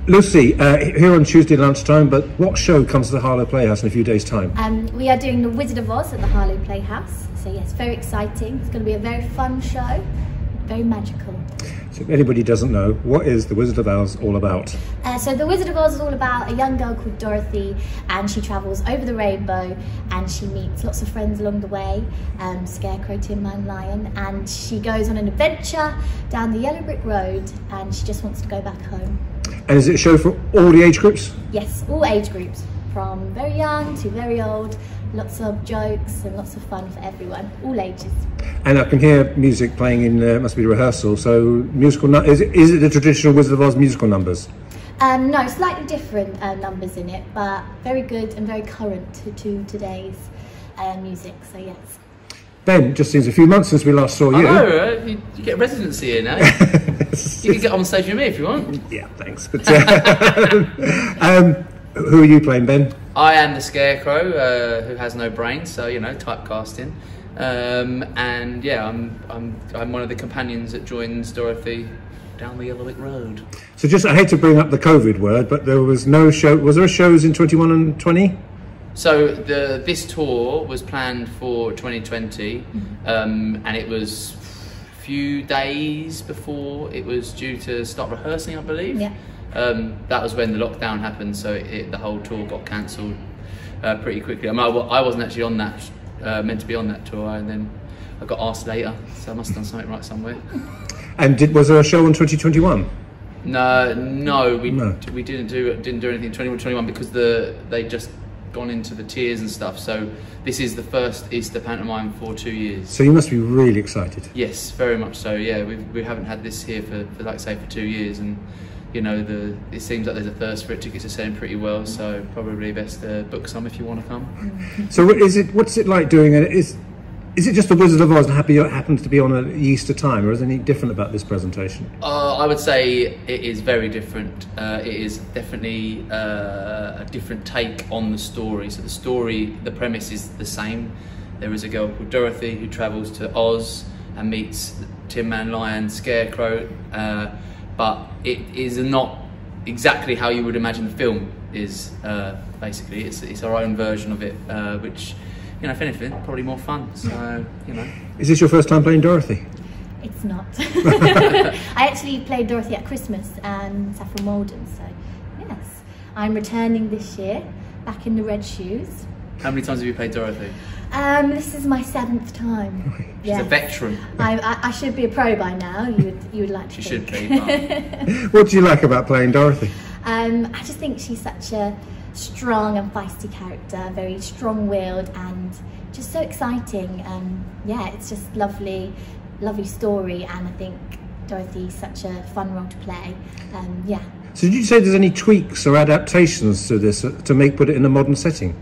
Lucy, here on Tuesday lunchtime, but what show comes to the Harlow Playhouse in a few days' time? We are doing The Wizard of Oz at the Harlow Playhouse. So yes, very exciting. It's going to be a very fun show, very magical. So if anybody doesn't know, what is The Wizard of Oz all about? So The Wizard of Oz is all about a young girl called Dorothy, and she travels over the rainbow and she meets lots of friends along the way, Scarecrow, Tin Man, Lion, and she goes on an adventure down the yellow brick road and she just wants to go back home. And is it a show for all the age groups? Yes, all age groups, from very young to very old. Lots of jokes and lots of fun for everyone, all ages. And I can hear music playing in, must be rehearsal, so musical, is it the traditional Wizard of Oz musical numbers? No, slightly different numbers in it, but very good and very current to today's music, so yes. Ben, just seems a few months since we last saw you. I know, you get a residency here now. You can get on stage with me if you want. Yeah, thanks. But, who are you playing, Ben? I am the Scarecrow, who has no brain, so you know, typecasting. And yeah, I'm one of the companions that joins Dorothy down the yellow brick road. So just, I hate to bring up the COVID word, but there was no show. Was there shows in 21 and 20? So this tour was planned for 2020, and it was a few days before it was due to start rehearsing, I believe. Yeah. That was when the lockdown happened, so the whole tour got cancelled pretty quickly. I mean, I wasn't actually on that, meant to be on that tour, and then I got asked later, so I must have done something right somewhere. And was there a show in 2021? No, we didn't do anything in 2021 because they just gone into the tiers and stuff. So this is the first Easter pantomime for 2 years. So you must be really excited. Yes, very much so. Yeah, we haven't had this here for like say for 2 years, and you know it seems like there's a thirst for it. Tickets are selling pretty well, so probably best to book some if you want to come. So what's it like doing it? Is it just the Wizard of Oz and happens to be on an Easter time, or is there anything different about this presentation? I would say it is very different. It is definitely a different take on the story. So the premise is the same. There is a girl called Dorothy who travels to Oz and meets Tin Man, Lion, Scarecrow, but it is not exactly how you would imagine the film is. Basically, it's our own version of it, which, you know, if anything, probably more fun. So, you know. Is this your first time playing Dorothy? It's not. I actually played Dorothy at Christmas and Saffron Walden, so yes. I'm returning this year, back in the red shoes. How many times have you played Dorothy? This is my 7th time. She's a veteran. I should be a pro by now, you would like to think. She should be, but... What do you like about playing Dorothy? I just think she's such a strong and feisty character, very strong-willed and just so exciting. Yeah, it's just lovely story, and I think Dorothy's such a fun role to play. Yeah. So did you say there's any tweaks or adaptations to this to put it in a modern setting?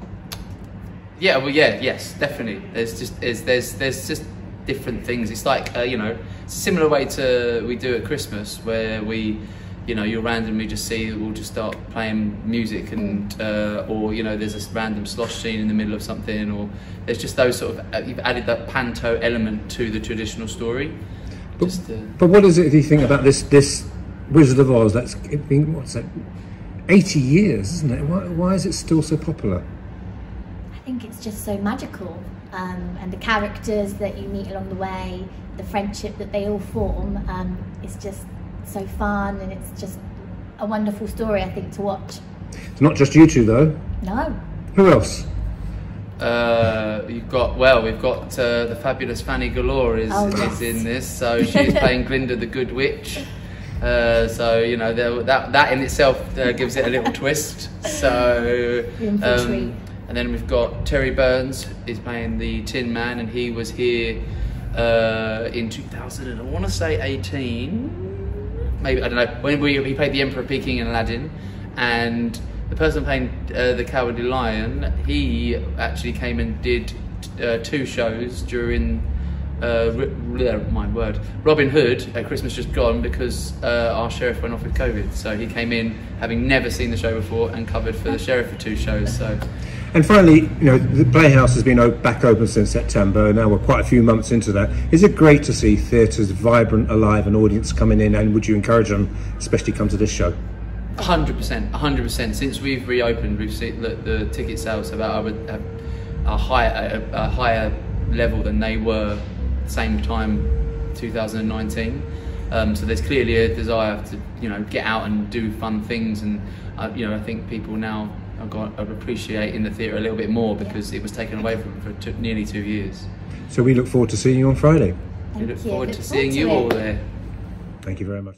Yeah, well, yes, definitely. There's just different things. It's like you know, it's a similar way to we do at Christmas, where we, you know, you'll randomly just see, we'll just start playing music, and or you know, there's a random slosh scene in the middle of something, or there's just those sort of, you've added that panto element to the traditional story. But what is it do you think about this Wizard of Oz? That's been, what's that, 80 years, isn't it? Why is it still so popular? I think it's just so magical, and the characters that you meet along the way, the friendship that they all form, is just so fun, and it's just a wonderful story, I think, to watch. It's not just you two, though. No. Who else? We've got the fabulous Fanny Galore is in this, so she's playing Glinda the Good Witch. So you know, that in itself gives it a little twist. So and then we've got Terry Burns is playing the Tin Man, and he was here in 2000 and I want to say 18, maybe, I don't know, when he played the Emperor Peking in Aladdin. And the person playing the Cowardly Lion, he actually came and did 2 shows during my word, Robin Hood at Christmas Just Gone, because our sheriff went off with COVID. So he came in having never seen the show before and covered for the sheriff for 2 shows. So. And finally, you know, the Playhouse has been back open since September. Now we're quite a few months into that. Is it great to see theatres vibrant, alive, and audience coming in? And would you encourage them, especially come to this show? 100%. Since we've reopened, we've seen that the ticket sales have a higher level than they were same time 2019. So there's clearly a desire to get out and do fun things, and I think people now are appreciating the theatre a little bit more because it was taken away from them for nearly 2 years. So we look forward to seeing you on Friday. We look forward to seeing you all there. Thank you very much.